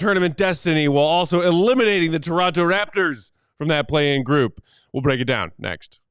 tournament destiny while also eliminating the Toronto Raptors from that play-in group. We'll break it down next.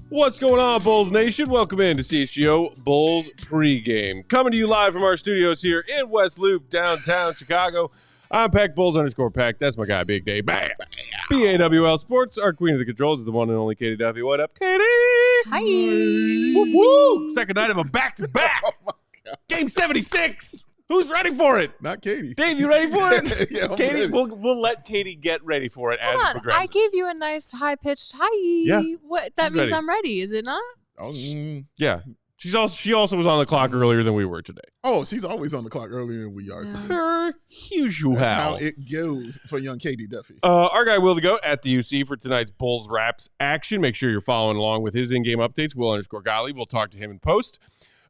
What's going on, Bulls Nation? Welcome in to CHGO Bulls pregame. Coming to you live from our studios here in West Loop, downtown Chicago. I'm Peck, Bulls_Peck. That's my guy, Big Dave. Bam. BAWL Sports. Our queen of the controls is the one and only Katie Duffy. What up, Katie? Hi. Woo, woo. Second night of a back-to-back. Oh my God. Game 76. Who's ready for it? Not Katie. Dave, you ready for it? Yeah, I'm Katie, ready. we'll let Katie get ready for it as it Hold on. progresses. I gave you a nice high-pitched hi. Yeah. What? That She's means ready. I'm ready, is it not? Yeah. She also was on the clock earlier than we were today. Oh, she's always on the clock earlier than we are. Yeah. Too. Per usual. That's how it goes for young Katie Duffy. Our guy Will to go at the UC for tonight's Bulls Raps action. Make sure you're following along with his in-game updates. Will_Golly. We'll talk to him in post.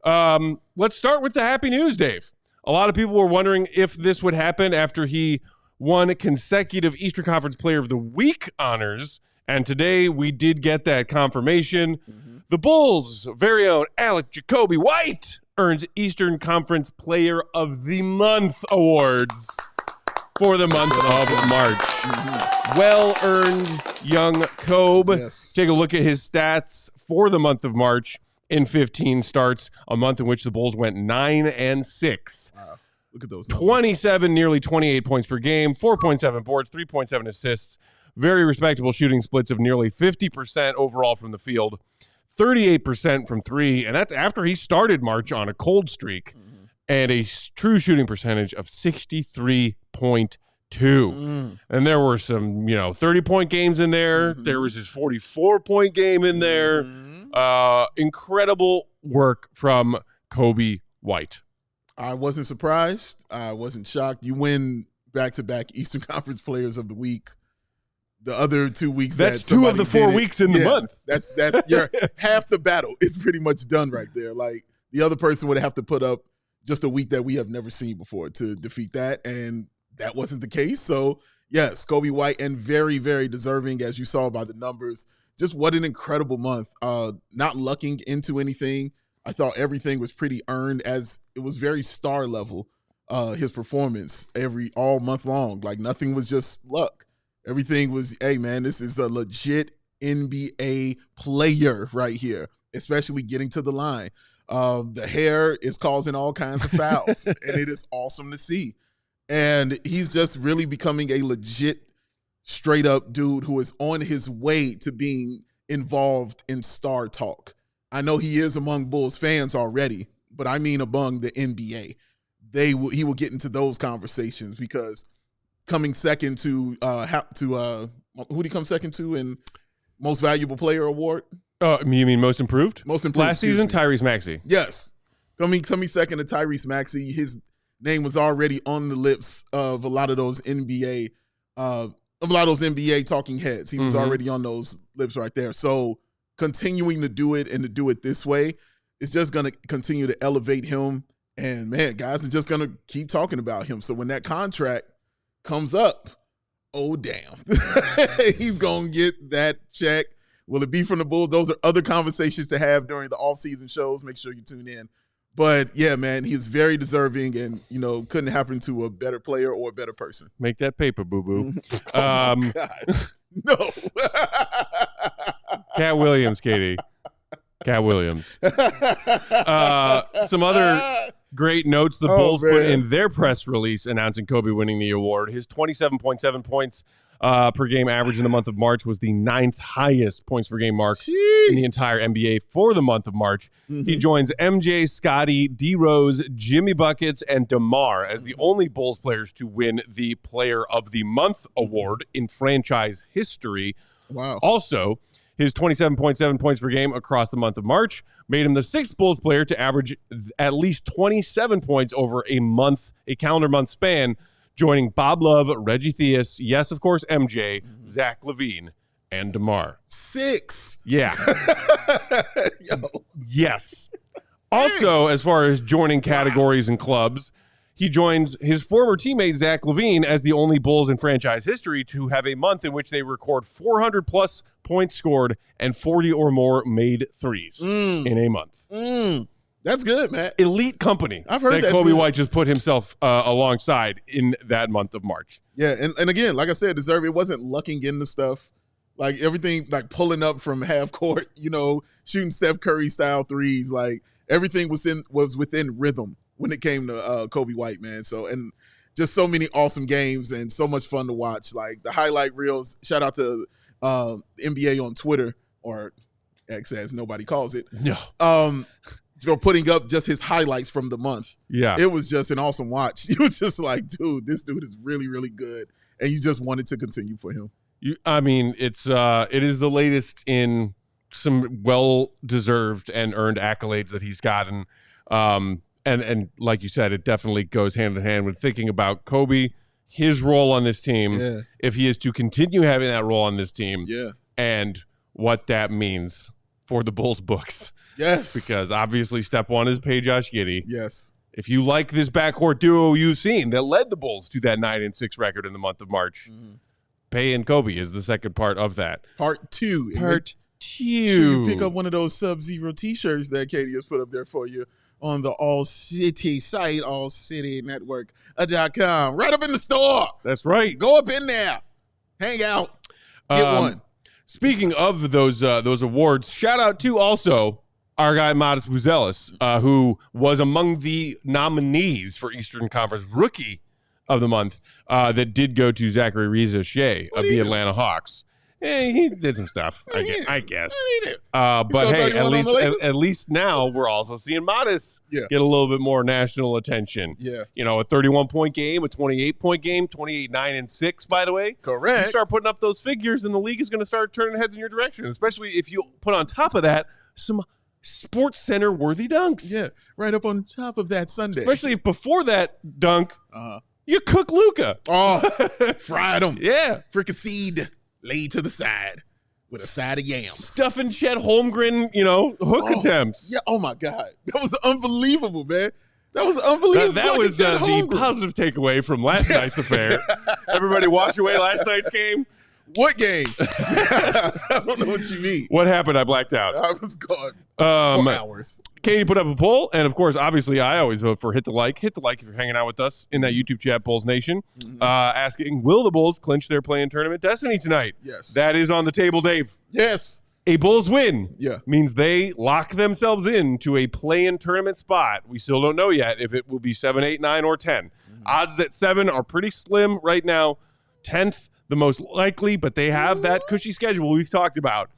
Let's start with the happy news, Dave. A lot of people were wondering if this would happen after he won consecutive Eastern Conference Player of the Week honors. And today we did get that confirmation. Mm-hmm. The Bulls' very own Coby White earns Eastern Conference Player of the Month awards for the month of March. Mm-hmm. Well-earned young Cobe. Yes. Take a look at his stats for the month of March in 15 starts, a month in which the Bulls went 9-6. Wow. Look at those numbers. 27, nearly 28 points per game, 4.7 boards, 3.7 assists, very respectable shooting splits of nearly 50% overall from the field, 38% from three, and that's after he started March on a cold streak, and a true shooting percentage of 63.2. And there were some, 30-point games in there. There was his 44-point game in there. Incredible work from Coby White. I wasn't surprised. I wasn't shocked. You win back-to-back Eastern Conference Players of the Week. The other 2 weeks, That's 2 of the 4 weeks in the month. That's your half the battle is pretty much done right there. Like the other person would have to put up just a week that we have never seen before to defeat that, and that wasn't the case. So yes, Coby White, and very, very deserving, as you saw by the numbers. Just what an incredible month. Not lucking into anything. I thought everything was pretty earned, as it was very star level. His performance all month long, like nothing was just luck. Everything was, hey man, this is the legit NBA player right here, especially getting to the line. The hair is causing all kinds of fouls, and it is awesome to see. And he's just really becoming a legit, straight up dude who is on his way to being involved in star talk. I know he is among Bulls fans already, but I mean among the NBA. He will get into those conversations, because coming second to who did he come second to in Most Valuable Player award? You mean Most Improved? Most Improved. Last season, Tyrese Maxey. Yes. Coming second to Tyrese Maxey. His name was already on the lips of a lot of those NBA talking heads. He was already on those lips right there. So continuing to do it, and to do it this way, is just going to continue to elevate him. And man, guys are just going to keep talking about him. So when that contract comes up, oh damn, he's going to get that check. Will it be from the Bulls? Those are other conversations to have during the offseason shows. Make sure you tune in. But yeah, man, he's very deserving, and couldn't happen to a better player or a better person. Make that paper, boo-boo. Oh my God. No. Cat Williams, Katie. Cat Williams. Some other great notes the Bulls put in their press release announcing Coby winning the award. His 27.7 points per game average in the month of March was the 9th highest points per game mark in the entire NBA for the month of March. He joins MJ, Scotty, D Rose, Jimmy Buckets, and DeMar as the only Bulls players to win the Player of the Month award in franchise history. Wow. Also, his 27.7 points per game across the month of March made him the 6th Bulls player to average at least 27 points over a calendar month span, joining Bob Love, Reggie Theus, yes, of course, MJ, Zach LaVine, and DeMar. 6. Yeah. Yo. Yes. Also, as far as joining categories and clubs, he joins his former teammate Zach LaVine as the only Bulls in franchise history to have a month in which they record 400-plus points scored and 40 or more made threes in a month. That's good, man. Elite company. I've heard that that's Coby good. White just put himself alongside in that month of March. Yeah, and again, like I said, it wasn't lucking into stuff. Like everything, like pulling up from half court, shooting Steph Curry style threes. Like everything was within rhythm when it came to Coby White, man. So, and just so many awesome games and so much fun to watch. Like the highlight reels. Shout out to NBA on Twitter, or X as nobody calls it. No. For putting up just his highlights from the month. Yeah. It was just an awesome watch. It was just like, dude, this dude is really, really good. And you just wanted to continue for him. It is the latest in some well-deserved and earned accolades that he's gotten. And like you said, it definitely goes hand in hand with thinking about Coby, his role on this team, if he is to continue having that role on this team, and what that means for the Bulls books. Yes. Because obviously step one is pay Josh Giddey. Yes. If you like this backcourt duo you've seen that led the Bulls to that 9-6 record in the month of March, Pay and Coby is the second part of that. Part 2. Part 2. You pick up one of those Sub-Zero t-shirts that Katie has put up there for you on the ALLCITY site, allcitynetwork.com. Right up in the store. That's right. Go up in there. Hang out. Get one. Speaking of those awards, shout out to also our guy Modest Buzelis, who was among the nominees for Eastern Conference Rookie of the Month, that did go to Zachary Riza-Shea of the Atlanta Hawks. He did some stuff, I guess. But hey, at least now we're also seeing Modest get a little bit more national attention. Yeah. A 31-point game, a 28-point game, 28, 9, and 6, by the way. Correct. You start putting up those figures, and the league is going to start turning heads in your direction, especially if you put on top of that some Sports Center worthy dunks. Yeah, right up on top of that Sunday. Especially if before that dunk, you cook Luka. Oh, fried him. Yeah. Fricasseed. Laid to the side with a side of yams. Stuffing Chet Holmgren, hook attempts. Yeah. Oh my God, that was unbelievable, man. That was unbelievable. That was the positive takeaway from last night's affair. Everybody wash away last night's game. What game? I don't know what you mean. What happened? I blacked out. I was gone for hours. Katie put up a poll, and of course, obviously, I always vote for hit the like. Hit the like if you're hanging out with us in that YouTube chat, Bulls Nation, asking, will the Bulls clinch their play-in tournament destiny tonight? Yes. That is on the table, Dave. Yes. A Bulls win Yeah. means they lock themselves into a play-in tournament spot. We still don't know yet if it will be 7, 8, 9, or 10. Odds at 7 are pretty slim right now. 10th, the most likely, but they have that cushy schedule we've talked about.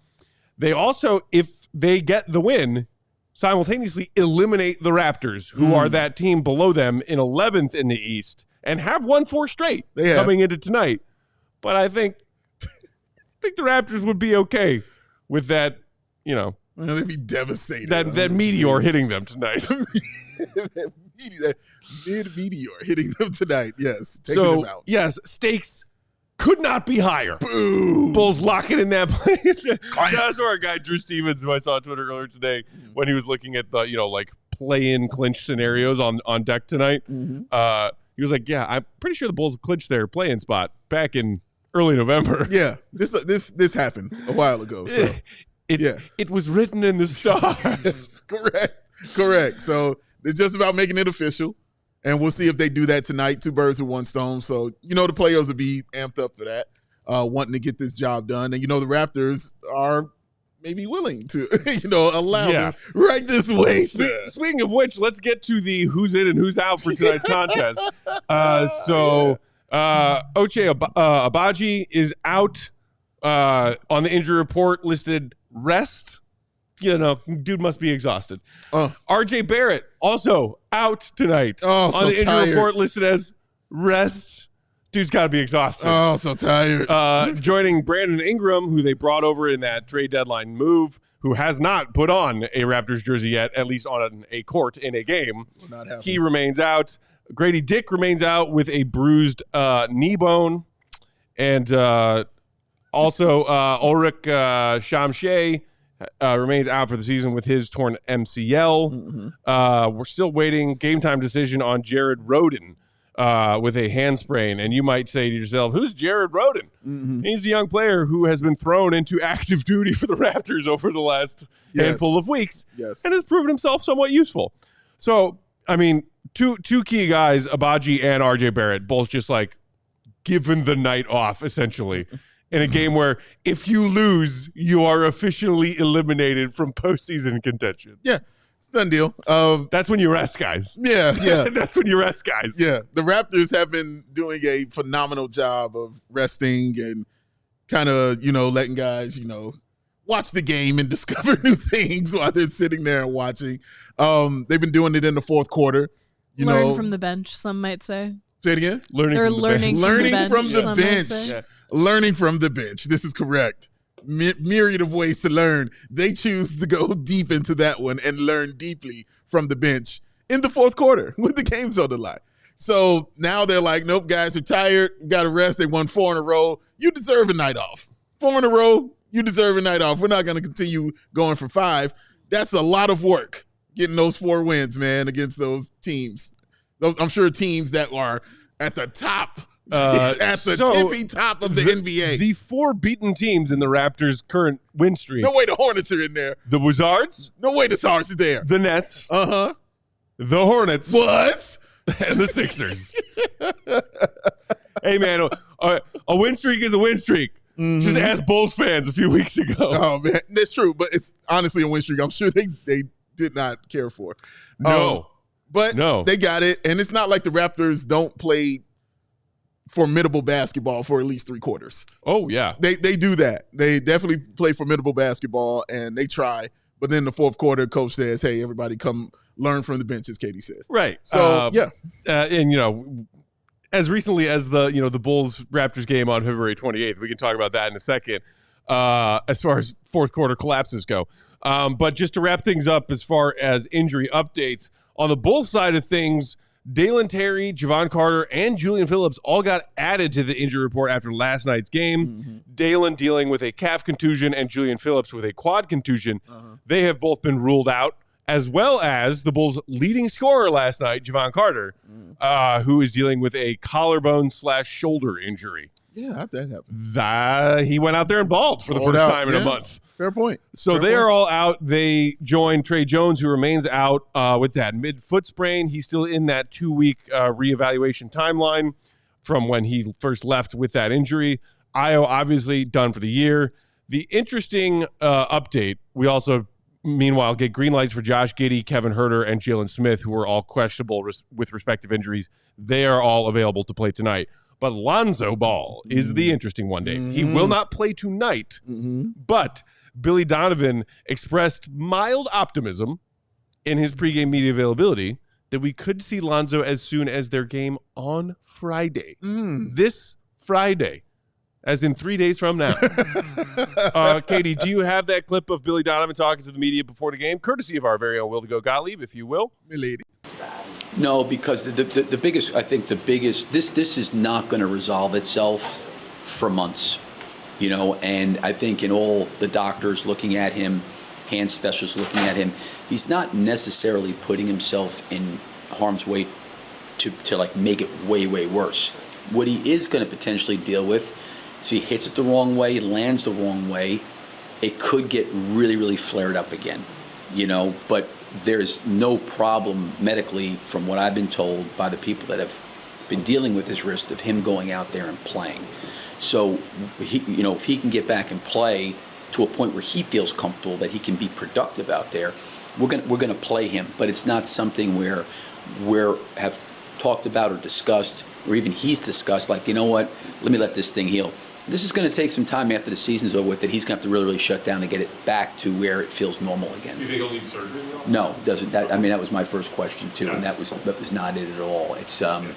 They also, if they get the win, simultaneously eliminate the Raptors, who are that team below them in 11th in the East, and have won 4 straight coming into tonight. But I think the Raptors would be okay with that, Well, they'd be devastated. that meteor hitting them tonight. that mid-meteor hitting them tonight. Yes. Taking them out. Yes, stakes could not be higher. Boom. Bulls locking in that place. Shout out to our guy Drew Stevens, who I saw on Twitter earlier today when he was looking at the play-in clinch scenarios on deck tonight. He was like, "Yeah, I'm pretty sure the Bulls clinched their play-in spot back in early November." Yeah, this happened a while ago. So it was written in the stars. Correct. So it's just about making it official. And we'll see if they do that tonight. 2 birds with 1 stone. So, the players will be amped up for that, wanting to get this job done. And, the Raptors are may be willing to, allow Yeah. them right this way, sir. Speaking of which, let's get to the who's in and who's out for tonight's contest. Ochai Agbaji is out on the injury report, listed rest. Dude must be exhausted. RJ Barrett also out tonight on the injury tired. report, listed as rest. Dude's got to be exhausted. Oh, so tired. Joining Brandon Ingram, who they brought over in that trade deadline move, who has not put on a Raptors jersey yet, at least on a court in a game. He remains out. Grady Dick remains out with a bruised knee bone. And also Ulrich Shamshay remains out for the season with his torn MCL. We're still waiting game time decision on Jared Rhoden with a hand sprain. And you might say to yourself, who's Jared Rhoden? He's a young player who has been thrown into active duty for the Raptors over the last handful of weeks and has proven himself somewhat useful. So, I mean, two key guys, Agbaji and RJ Barrett, both just like given the night off, essentially, in a game where if you lose, you are officially eliminated from postseason contention. Yeah. It's a done deal. That's when you rest, guys. Yeah. That's when you rest, guys. Yeah. The Raptors have been doing a phenomenal job of resting and kind of, letting guys, watch the game and discover new things while they're sitting there and watching. They've been doing it in the fourth quarter. Learn from the bench, some might say. Say it again? Learning from the bench. Yeah. Learning from the bench. This is correct. Myriad of ways to learn. They choose to go deep into that one and learn deeply from the bench in the fourth quarter with the game's on the line. So now they're like, nope, guys are tired. Got to rest. They won 4 in a row. You deserve a night off. 4 in a row. You deserve a night off. We're not going to continue going for 5. That's a lot of work getting those 4 wins, man, against those teams. I'm sure teams that are at the top. Tippy top of the NBA. The 4 beaten teams in the Raptors' current win streak. No way the Hornets are in there. The Wizards. No way the Wizards are there. The Nets. The Hornets. What? And the Sixers. Hey, man, a win streak is a win streak. Just ask Bulls fans a few weeks ago. Oh, man. That's true, but it's honestly a win streak I'm sure they did not care for. But they got it, and it's not like the Raptors don't play formidable basketball for at least 3 quarters. Oh, yeah. They do that. They definitely play formidable basketball, and they try. But then the fourth quarter, coach says, hey, everybody come learn from the bench, as Katie says. Right. So, and, as recently as the Bulls-Raptors game on February 28th, we can talk about that in a second, as far as fourth quarter collapses go. But just to wrap things up as far as injury updates, on the Bulls side of things, Dalen Terry, Javon Carter, and Julian Phillips all got added to the injury report after last night's game. Dalen dealing with a calf contusion and Julian Phillips with a quad contusion. They have both been ruled out, as well as the Bulls' leading scorer last night, Javon Carter, who is dealing with a collarbone/shoulder injury. Yeah, how'd that happen? He went out there and balled for the first time in a month. Fair point. So they are all out. They joined Trey Jones, who remains out with that mid-foot sprain. He's still in that 2-week reevaluation timeline from when he first left with that injury. Io obviously done for the year. The interesting update, we also, meanwhile, get green lights for Josh Giddey, Kevin Huerter, and Jalen Smith, who are all questionable with respective injuries. They are all available to play tonight. But Lonzo Ball is the interesting one, Dave. He will not play tonight, but Billy Donovan expressed mild optimism in his pregame media availability that we could see Lonzo as soon as their game on Friday. This Friday, as in 3 days from now. Katie, do you have that clip of Billy Donovan talking to the media before the game? Courtesy of our very own Will to Go Gottlieb, if you will. Milady. No, because the biggest, I think the biggest, this is not going to resolve itself for months, and I think in all the doctors looking at him, hand specialists looking at him, he's not necessarily putting himself in harm's way to like make it way, way worse. What he is going to potentially deal with is he hits it the wrong way, lands the wrong way, it could get really, really flared up again, but there's no problem medically, from what I've been told by the people that have been dealing with his wrist, of him going out there and playing. So he, if he can get back and play, to a point where he feels comfortable that he can be productive out there, we're gonna play him. But it's not something where have talked about or discussed, or even he's discussed, like, you know what, let me let this thing heal. This is going to take some time after the season's over with, that he's going to have to really, really shut down to get it back to where it feels normal again. You think he'll need surgery? No, it doesn't. That was my first question too, and that was not it at all. It's I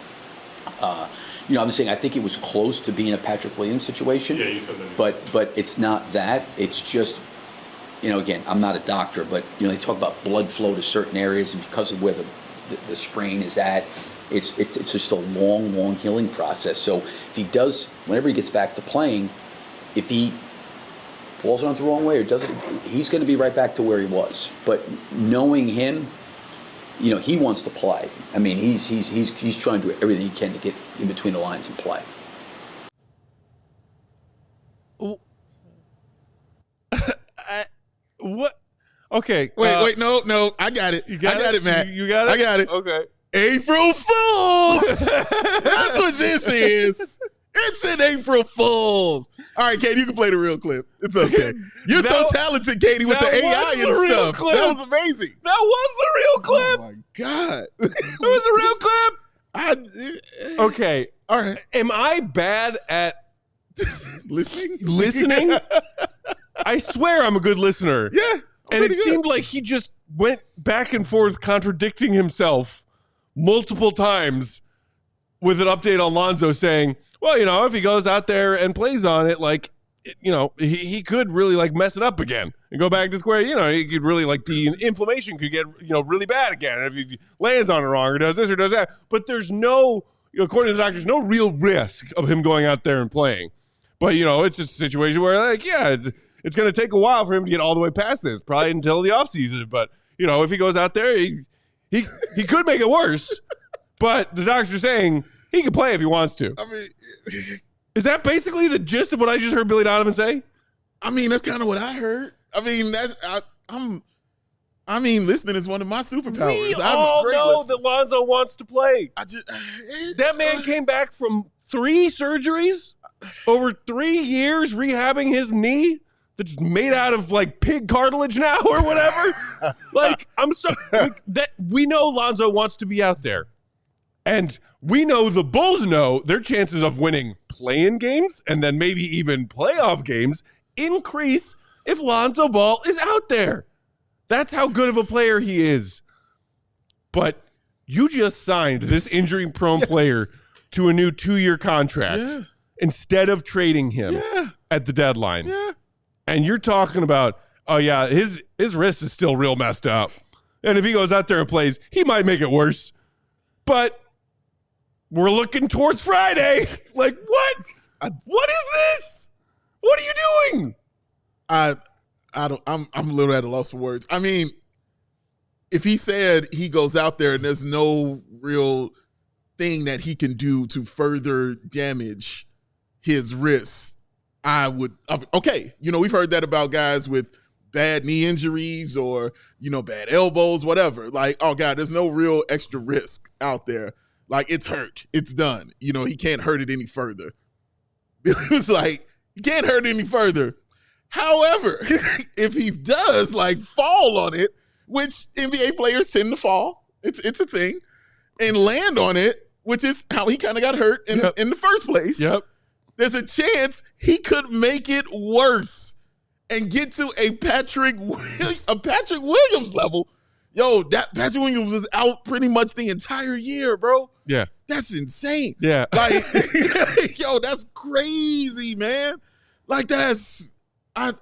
was saying I think it was close to being a Patrick Williams situation. Yeah, you said that. But it's not that. It's just, again, I'm not a doctor, but they talk about blood flow to certain areas, and because of where the sprain is at, it's just a long healing process. So if he does, whenever he gets back to playing, if he falls on it the wrong way or does it, he's going to be right back to where he was. But knowing him, he wants to play. I mean, he's trying to do everything he can to get in between the lines and play. What? Okay. Wait, no, I got it. I got it, Matt. You got it? I got it. Okay. April Fools! That's what this is. It's an April Fools. All right, Katie, you can play the real clip. It's okay. You're so talented, Katie, with the AI and stuff. Clip. That was amazing. That was the real clip. Oh, my God. That was a real clip. Okay. All right. Am I bad at listening? I swear I'm a good listener. Yeah. And it seemed like he just went back and forth contradicting himself multiple times with an update on Lonzo saying, well, if he goes out there and plays on it, he could really mess it up again and go back to square. He could really the inflammation could get, really bad again if he lands on it wrong or does this or does that. But there's no, according to the doctors, no real risk of him going out there and playing. But, it's just a situation where it's going to take a while for him to get all the way past this, probably until the offseason. But, if he goes out there, he could make it worse. But the doctors are saying he can play if he wants to. I mean, is that basically the gist of what I just heard Billy Donovan say? I mean, that's kind of what I heard. I mean, listening is one of my superpowers. We all know that Lonzo wants to play. That man came back from 3 surgeries over 3 years rehabbing his knee that's made out of pig cartilage now or whatever. I'm sorry. That we know Lonzo wants to be out there. And we know the Bulls know their chances of winning play-in games and then maybe even playoff games increase if Lonzo Ball is out there. That's how good of a player he is. But you just signed this injury-prone player to a new 2-year contract instead of trading him at the deadline. Yeah. And you're talking about, his wrist is still real messed up. And if he goes out there and plays, he might make it worse. But we're looking towards Friday. What? What is this? What are you doing? I'm a little at a loss for words. I mean, if he said he goes out there and there's no real thing that he can do to further damage his wrist, okay. We've heard that about guys with bad knee injuries or, bad elbows, whatever. Oh God, there's no real extra risk out there. It's hurt. It's done. He can't hurt it any further. It was he can't hurt it any further. However, if he does fall on it, which NBA players tend to fall, it's a thing, and land on it, which is how he kind of got hurt in the first place. Yep. There's a chance he could make it worse and get to a Patrick Williams level. Yo, that Patrick Williams was out pretty much the entire year, bro. Yeah. That's insane. Yeah. Yo, that's crazy, man. That's I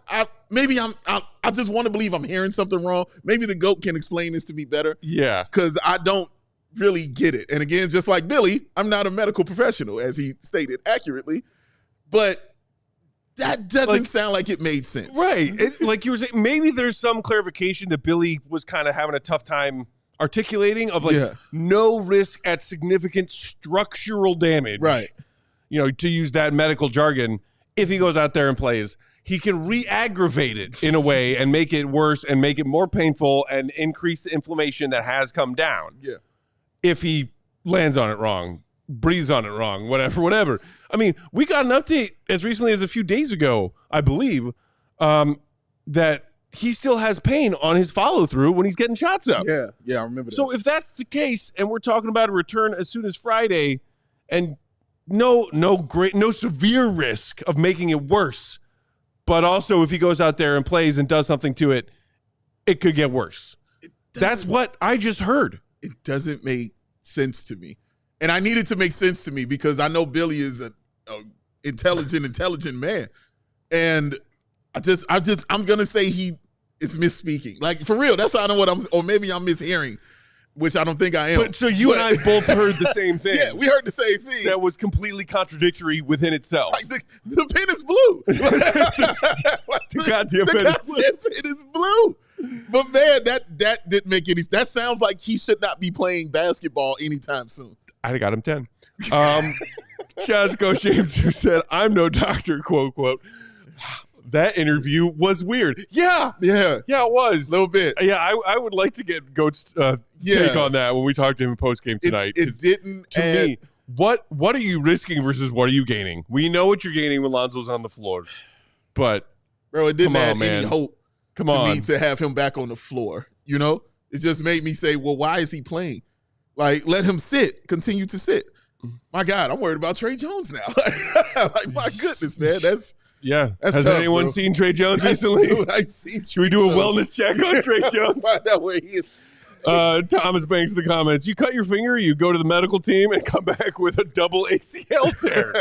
just want to believe I'm hearing something wrong. Maybe the GOAT can explain this to me better. Yeah. Because I don't really get it. And again, just like Billy, I'm not a medical professional, as he stated accurately. But that doesn't sound like it made sense. Right. Like you were saying, maybe there's some clarification that Billy was kind of having a tough time articulating of no risk at significant structural damage. Right. To use that medical jargon, if he goes out there and plays, he can re-aggravate it in a way and make it worse and make it more painful and increase the inflammation that has come down. Yeah. If he lands on it wrong, breathes on it wrong, whatever. I mean, we got an update as recently as a few days ago, I believe, that he still has pain on his follow-through when he's getting shots up. Yeah, I remember that. So if that's the case, and we're talking about a return as soon as Friday, and no severe risk of making it worse, but also if he goes out there and plays and does something to it, it could get worse. That's what I just heard. It doesn't make sense to me. And I need it to make sense to me because I know Billy is a intelligent man. And I'm going to say he is misspeaking. Like, for real, that's not what or maybe I'm mishearing, which I don't think I am. But so you and I both heard the same thing. Yeah, we heard the same thing. That was completely contradictory within itself. Like the pen is blue. The goddamn pen is blue. But man, that didn't make any. That sounds like he should not be playing basketball anytime soon. I'd have got him 10. Shout out to Coach James who said, "I'm no doctor," quote, quote. That interview was weird. Yeah, it was. A little bit. Yeah, I would like to get Goat's take on that when we talk to him post game tonight. It didn't. To me, what are you risking versus what are you gaining? We know what you're gaining when Lonzo's on the floor, but bro, it didn't add any hope to me to have him back on the floor. You know, it just made me say, well, why is he playing? Like, let him sit, continue to sit. My God, I'm worried about Trey Jones now. Like, my goodness, man, that's Has tough, anyone seen Trey Jones recently? Should we do a wellness check on Trey Jones? Find out where he is. Thomas Banks in the comments. You cut your finger, you go to the medical team and come back with a double ACL tear.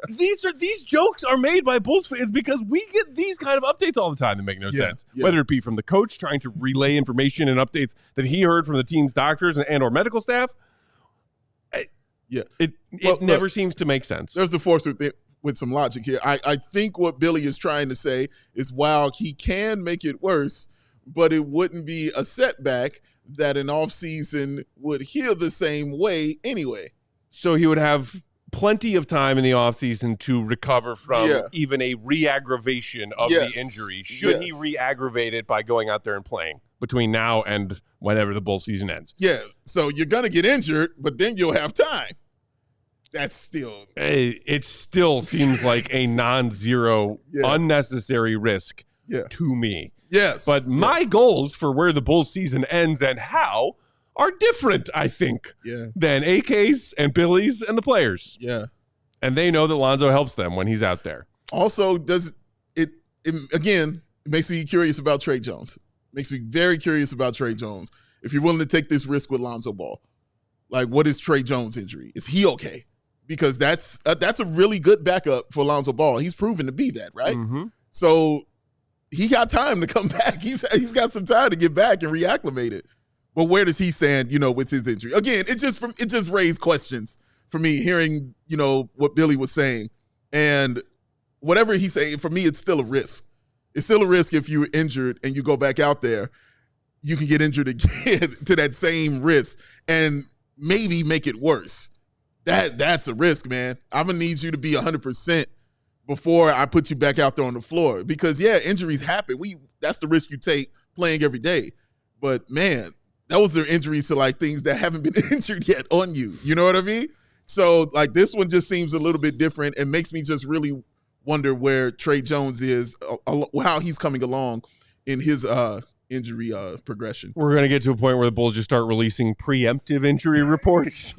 These jokes are made by Bulls fans because we get these kind of updates all the time that make no sense. Yeah. Whether it be from the coach trying to relay information and updates that he heard from the team's doctors and or medical staff. It never seems to make sense. There's the force with some logic here. I think what Billy is trying to say is while he can make it worse, but it wouldn't be a setback that an offseason would heal the same way anyway. So he would have plenty of time in the offseason to recover from even a re-aggravation of the injury. Should he re-aggravate it by going out there and playing between now and whenever the Bull season ends? Yeah, so you're going to get injured, but then you'll have time. That's still... It still seems like a non-zero, unnecessary risk to me. Yes. But my goals for where the Bulls season ends and how are different, I think, than AK's and Billy's and the players. Yeah. And they know that Lonzo helps them when he's out there. Also, does it again, it makes me curious about Trey Jones. Makes me very curious about Trey Jones. If you're willing to take this risk with Lonzo Ball, like, what is Trey Jones' injury? Is he okay? Because that's a really good backup for Lonzo Ball. He's proven to be that, right? Mm-hmm. So he got time to come back. He's got some time to get back and reacclimate it. But where does he stand, with his injury? Again, it just raised questions for me hearing, what Billy was saying. And whatever he's saying, for me, it's still a risk. It's still a risk if you're injured and you go back out there, you can get injured again to that same risk and maybe make it worse. That's a risk, man. I'm going to need you to be 100% before I put you back out there on the floor. Because, injuries happen. That's the risk you take playing every day. But, man, those are injuries to, like, things that haven't been injured yet on you. You know what I mean? So, like, this one just seems a little bit different and makes me just really wonder where Trey Jones is, how he's coming along in his injury progression. We're going to get to a point where the Bulls just start releasing preemptive injury reports.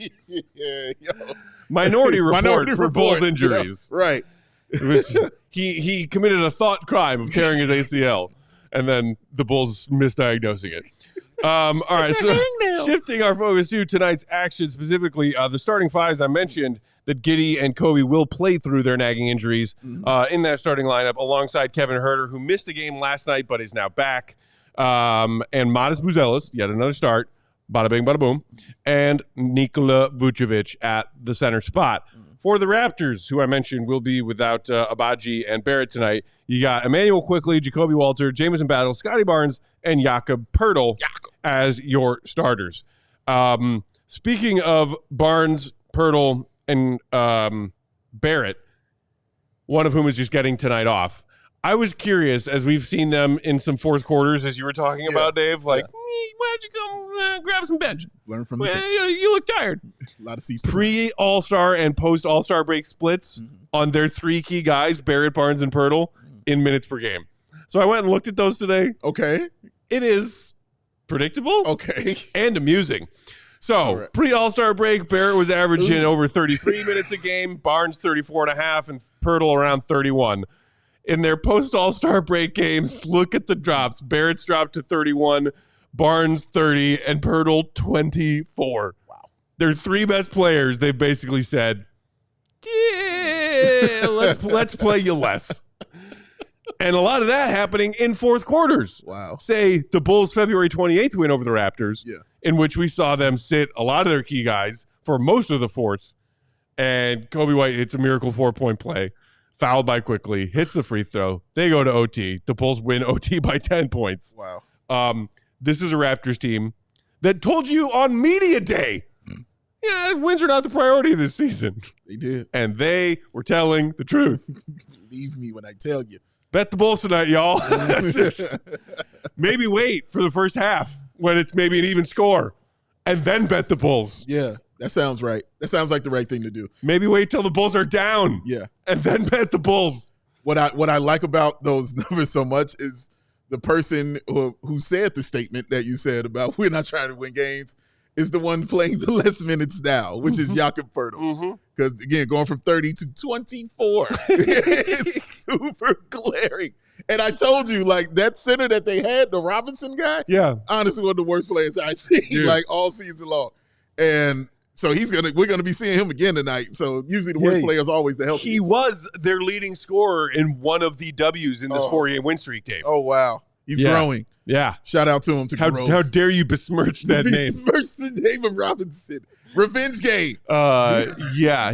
Minority report for Bulls injuries. Yeah, right. It was, he committed a thought crime of tearing his ACL, and then the Bulls misdiagnosing it. All right, so shifting our focus to tonight's action, specifically the starting fives. I mentioned that Giddey and Coby will play through their nagging injuries in that starting lineup alongside Kevin Huerter, who missed a game last night but is now back, and Modest Buzelis, yet another start, bada bing, bada boom, and Nikola Vucevic at the center spot. For the Raptors, who I mentioned will be without Abaji and Barrett tonight, you got Emmanuel Quickley, Jacoby Walter, Jamison Battle, Scotty Barnes, and Jakob Poeltl as your starters. Speaking of Barnes, Poeltl, and Barrett, one of whom is just getting tonight off, I was curious, as we've seen them in some fourth quarters, as you were talking about, Dave, like, why don't you come grab some bench? Learn from the bench. You look tired. A lot of season. Pre-All-Star and post-All-Star break splits on their three key guys, Barrett, Barnes, and Poeltl. in minutes per game. So I went and looked at those today. Okay. It is predictable. Okay. And amusing. So, pre-All-Star break, Barrett was averaging over 33 minutes a game, Barnes 34.5, and Pirtle around 31. In their post-All-Star break games, look at the drops. Barrett's dropped to 31, Barnes 30, and Pirtle 24. Wow. Their three best players, they've basically said, yeah, let's play you less. And a lot of that happening in fourth quarters. Wow. Say the Bulls' February 28th win over the Raptors, in which we saw them sit a lot of their key guys for most of the fourth. And Coby White hits a miracle 4-point play, fouled by Quickly, hits the free throw. They go to OT. The Bulls win OT by 10 points. Wow. This is a Raptors team that told you on media day, wins are not the priority this season. They did. And they were telling the truth. Believe me when I tell you. Bet the Bulls tonight, y'all. Maybe wait for the first half when it's maybe an even score, and then bet the Bulls. Yeah, that sounds right. That sounds like the right thing to do. Maybe wait till the Bulls are down. Yeah. And then bet the Bulls. What I like about those numbers so much is the person who said the statement that you said about we're not trying to win games is the one playing the less minutes now, which is Jakob Poeltl. Because, again, going from 30 to 24, it's super glaring. And I told you, like, that center that they had, the Robinson guy, honestly, one of the worst players I've seen, like, all season long. And so we're gonna be seeing him again tonight. So usually the worst player is always the healthiest. He was their leading scorer in one of the W's in this 4-game win streak, Dave. Oh, wow. He's growing. Yeah. Shout out to him to grow. How dare you besmirch that name? Besmirch the name of Robinson. Revenge game.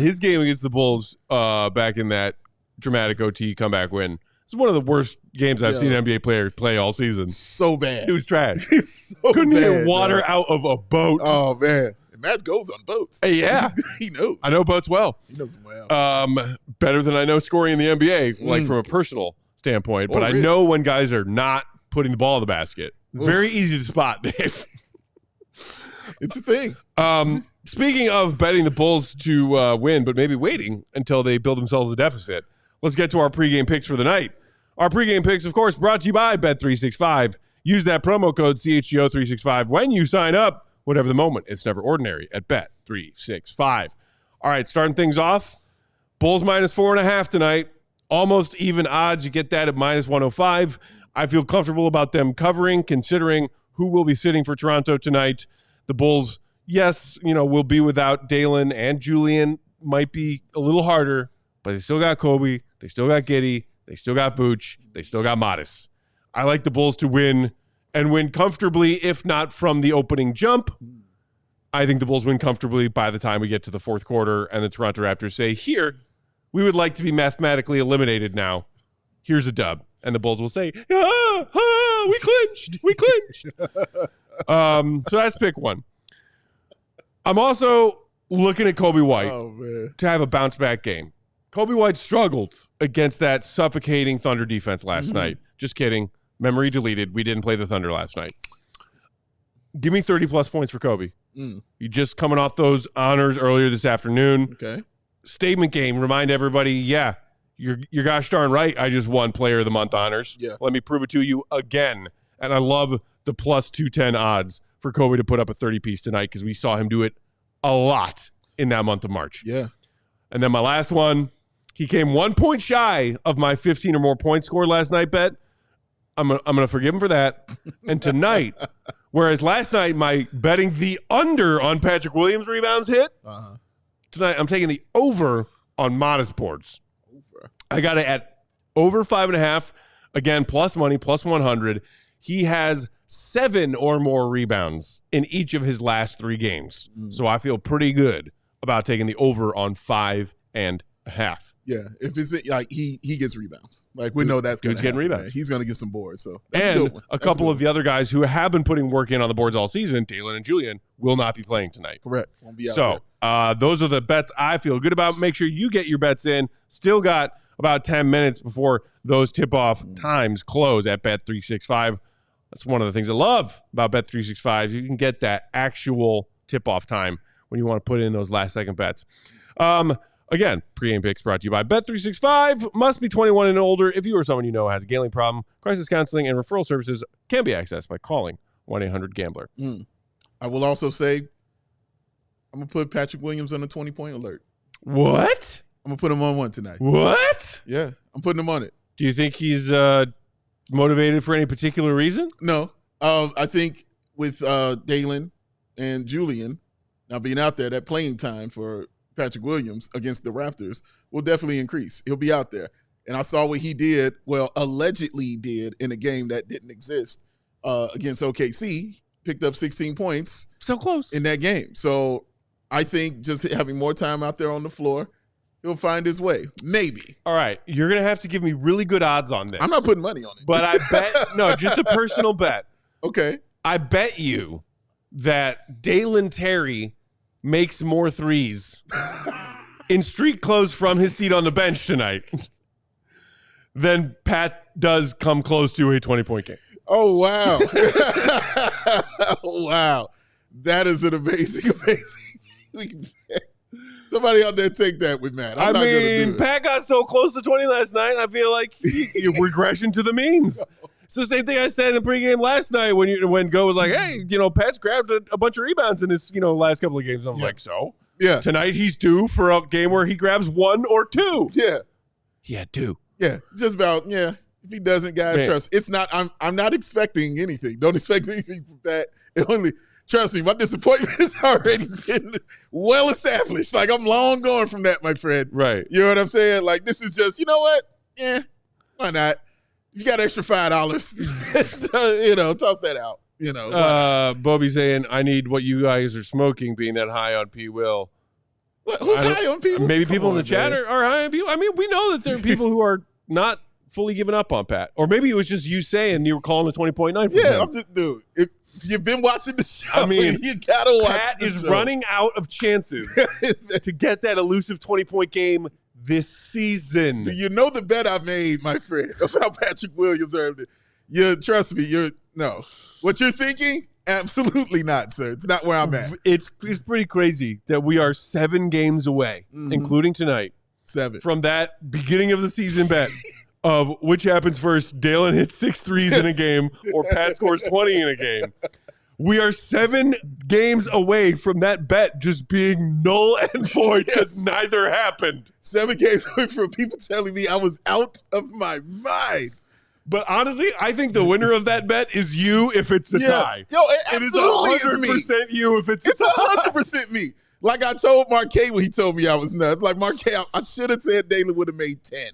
His game against the Bulls back in that dramatic OT comeback win. It's one of the worst games I've seen an NBA player play all season. So bad. It was trash. Couldn't get water out of a boat. Oh, man. And Matt goes on boats. Hey, yeah. He knows. I know boats well. He knows them well. Better than I know scoring in the NBA, like from a personal standpoint. But I know when guys are not putting the ball in the basket. Very easy to spot, Dave. It's a thing. Speaking of betting the Bulls to win, but maybe waiting until they build themselves a deficit, let's get to our pregame picks for the night. Our pregame picks, of course, brought to you by Bet365. Use that promo code CHGO365 when you sign up. Whatever the moment, it's never ordinary at Bet365. All right, starting things off, Bulls minus 4.5 tonight. Almost even odds. You get that at minus 105. I feel comfortable about them covering, considering who will be sitting for Toronto tonight. The Bulls, yes, will be without Dalen and Julian. Might be a little harder, but they still got Coby. They still got Giddey. They still got Vooch. They still got Modis. I like the Bulls to win and win comfortably, if not from the opening jump. I think the Bulls win comfortably by the time we get to the fourth quarter and the Toronto Raptors say, here, we would like to be mathematically eliminated now. Here's a dub. And the Bulls will say, we clinched. So that's pick one. I'm also looking at Coby White to have a bounce back game. Coby White struggled against that suffocating Thunder defense last night. Just kidding. Memory deleted. We didn't play the Thunder last night. Give me 30-plus points for Coby. You just coming off those honors earlier this afternoon. Okay. Statement game. Remind everybody, you're gosh darn right. I just won Player of the Month honors. Yeah. Let me prove it to you again. And I love the plus 210 odds for Coby to put up a 30-piece tonight because we saw him do it a lot in that month of March. Yeah. And then my last one, he came 1 point shy of my 15 or more point score last night bet. I'm gonna forgive him for that. And tonight, whereas last night my betting the under on Patrick Williams rebounds hit, tonight I'm taking the over on Modis boards. I got it at over 5.5. Again, plus money, plus 100. He has 7 or more rebounds in each of his last 3 games. So I feel pretty good about taking the over on 5.5. Yeah, if it's like he gets rebounds. Like we know that's going to getting rebounds. Right? He's going to get some boards. So that's and a good one. A couple of the other guys who have been putting work in on the boards all season, Dalen and Julian, will not be playing tonight. Correct. Won't be out so those are the bets I feel good about. Make sure you get your bets in. Still got about 10 minutes before those tip-off times close at Bet365. That's one of the things I love about Bet365. You can get that actual tip-off time when you want to put in those last-second bets. Again, pregame picks brought to you by Bet365. Must be 21 and older. If you or someone you know has a gambling problem, crisis counseling and referral services can be accessed by calling 1-800-GAMBLER. I will also say I'm going to put Patrick Williams on a 20-point alert. What? I'm going to put him on one tonight. What? Yeah, I'm putting him on it. Do you think he's motivated for any particular reason? No. I think with Dalen and Julian now being out there, that playing time for Patrick Williams against the Raptors will definitely increase. He'll be out there. And I saw what he did, allegedly did in a game that didn't exist against OKC. Picked up 16 points. So close. In that game. So I think just having more time out there on the floor, he'll find his way. Maybe. All right. You're going to have to give me really good odds on this. I'm not putting money on it. But I bet, no, just a personal bet. Okay. I bet you that Dalen Terry makes more threes in street clothes from his seat on the bench tonight than Pat does come close to a 20-point game. Oh, wow. Wow. That is an amazing somebody out there take that with Matt. I'm not going to do it. Pat got so close to 20 last night, I feel like regression to the means. It's the same thing I said in pregame last night when Go was like, hey, Pat's grabbed a bunch of rebounds in his last couple of games. I'm like, so? Yeah. Tonight he's due for a game where he grabs 1 or 2. Yeah. He had 2. Yeah. Just about, yeah. If he doesn't, guys, trust. It's not, I'm not expecting anything. Don't expect anything from Pat. Trust me, my disappointment has already been well established. Like, I'm long gone from that, my friend. Right. You know what I'm saying? Like, this is just, you know what? Yeah, why not? If you got extra $5, toss that out. Bobby saying, I need what you guys are smoking, being that high on P. Will. Who's high on P. Will? Maybe people in the chat are high on P. Will. I mean, we know that there are people who are not fully given up on Pat. Or maybe it was just you saying you were calling a 20.9 for him. Yeah, I'm just, dude, if you've been watching the show, I mean, you got to watch Pat the is show. Running out of chances to get that elusive 20-point game this season. Do you know the bet I made, my friend, about Patrick Williams earned it? Trust me, no. What you're thinking? Absolutely not, sir. It's not where I'm at. It's pretty crazy that we are 7 games away, including tonight, 7 from that beginning of the season bet of which happens first, Dalen hits 6 threes in a game or Pat scores 20 in a game. We are 7 games away from that bet just being null and void because neither happened. 7 games away from people telling me I was out of my mind. But honestly, I think the winner of that bet is you if it's a tie. Yo, it absolutely is me. 100% you if it's a tie. It's 100% me. Like I told Marquet when he told me I was nuts. Like, Marquet, I should have said Dalen would have made 10.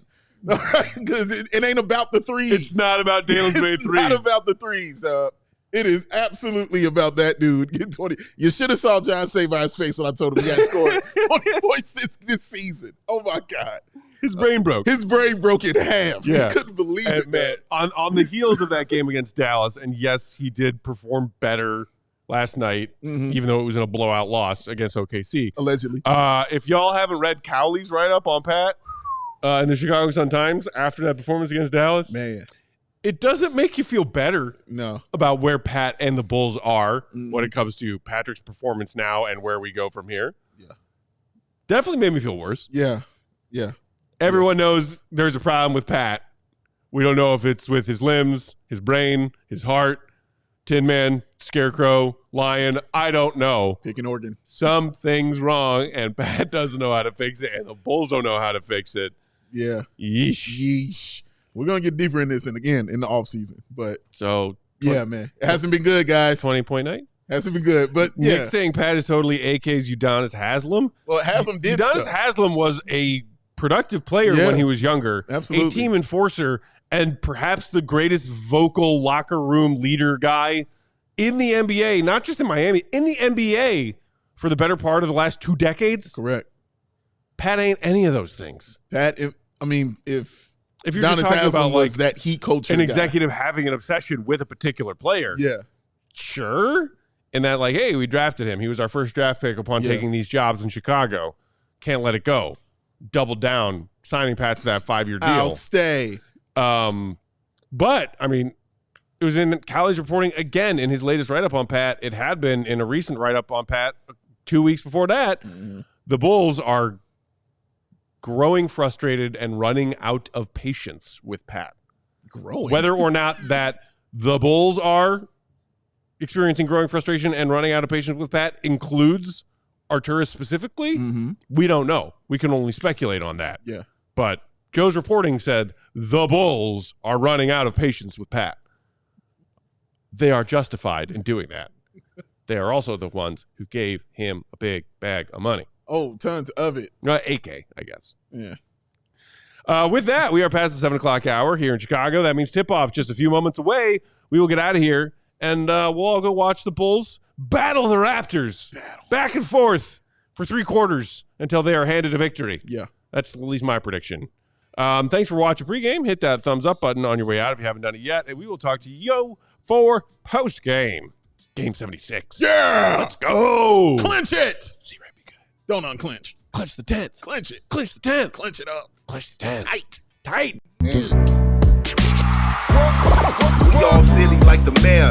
All right, because it ain't about the threes. It's not about Dalen's made threes. It's not about the threes, dog. It is absolutely about that dude get 20. You should have saw John say by his face when I told him he had scored 20 points this season. Oh my God, his brain broke. His brain broke in half. Yeah. He couldn't believe it, man. On the heels of that game against Dallas, and yes, he did perform better last night, even though it was in a blowout loss against OKC. Allegedly. If y'all haven't read Cowley's write-up on Pat in the Chicago Sun-Times after that performance against Dallas, man, it doesn't make you feel better no. about where Pat and the Bulls are when it comes to Patrick's performance now and where we go from here. Yeah. Definitely made me feel worse. Yeah. Yeah. Everyone knows there's a problem with Pat. We don't know if it's with his limbs, his brain, his heart, Tin Man, Scarecrow, Lion. I don't know. Pick an organ. Something's wrong, and Pat doesn't know how to fix it, and the Bulls don't know how to fix it. Yeah. Yeesh. We're going to get deeper in this and again in the offseason. But, so yeah, man. It hasn't been good, guys. 20.9? Hasn't been good. But, yeah. Nick saying Pat is totally AK's Udonis Haslem. Well, Haslem did Udonis stuff. Haslam was a productive player when he was younger. Absolutely. A team enforcer and perhaps the greatest vocal locker room leader guy in the NBA, not just in Miami, in the NBA for the better part of the last 2 decades. Correct. Pat ain't any of those things. Pat, if you're Udonis just talking about was that heat culture an guy. executive having an obsession with a particular player, yeah, sure. And that, like, hey, we drafted him. He was our first draft pick upon taking these jobs in Chicago. Can't let it go. Double down, signing Pat to that 5-year deal. I'll stay. But I mean, it was in Cowley's reporting again in his latest write-up on Pat. It had been in a recent write-up on Pat 2 weeks before that. The Bulls are growing frustrated and running out of patience with Pat. Growing? Whether or not that the Bulls are experiencing growing frustration and running out of patience with Pat includes Arturas specifically, we don't know. We can only speculate on that. Yeah. But Joe's reporting said the Bulls are running out of patience with Pat. They are justified in doing that. They are also the ones who gave him a big bag of money. Oh, tons of it. 8K, I guess. Yeah. With that, we are past the 7 o'clock hour here in Chicago. That means tip-off just a few moments away. We will get out of here, and we'll all go watch the Bulls battle the Raptors. Back and forth for 3 quarters until they are handed a victory. Yeah. That's at least my prediction. Thanks for watching pregame. Hit that thumbs up button on your way out if you haven't done it yet, and we will talk to you for postgame. Game 76. Yeah! Let's go! Clinch it! See right be good. Don't unclinch. Clinch the 10th. Clinch it. Clinch the 10th. Clinch it up. Clinch the 10th. Tight. Tight. We all silly like the mayor.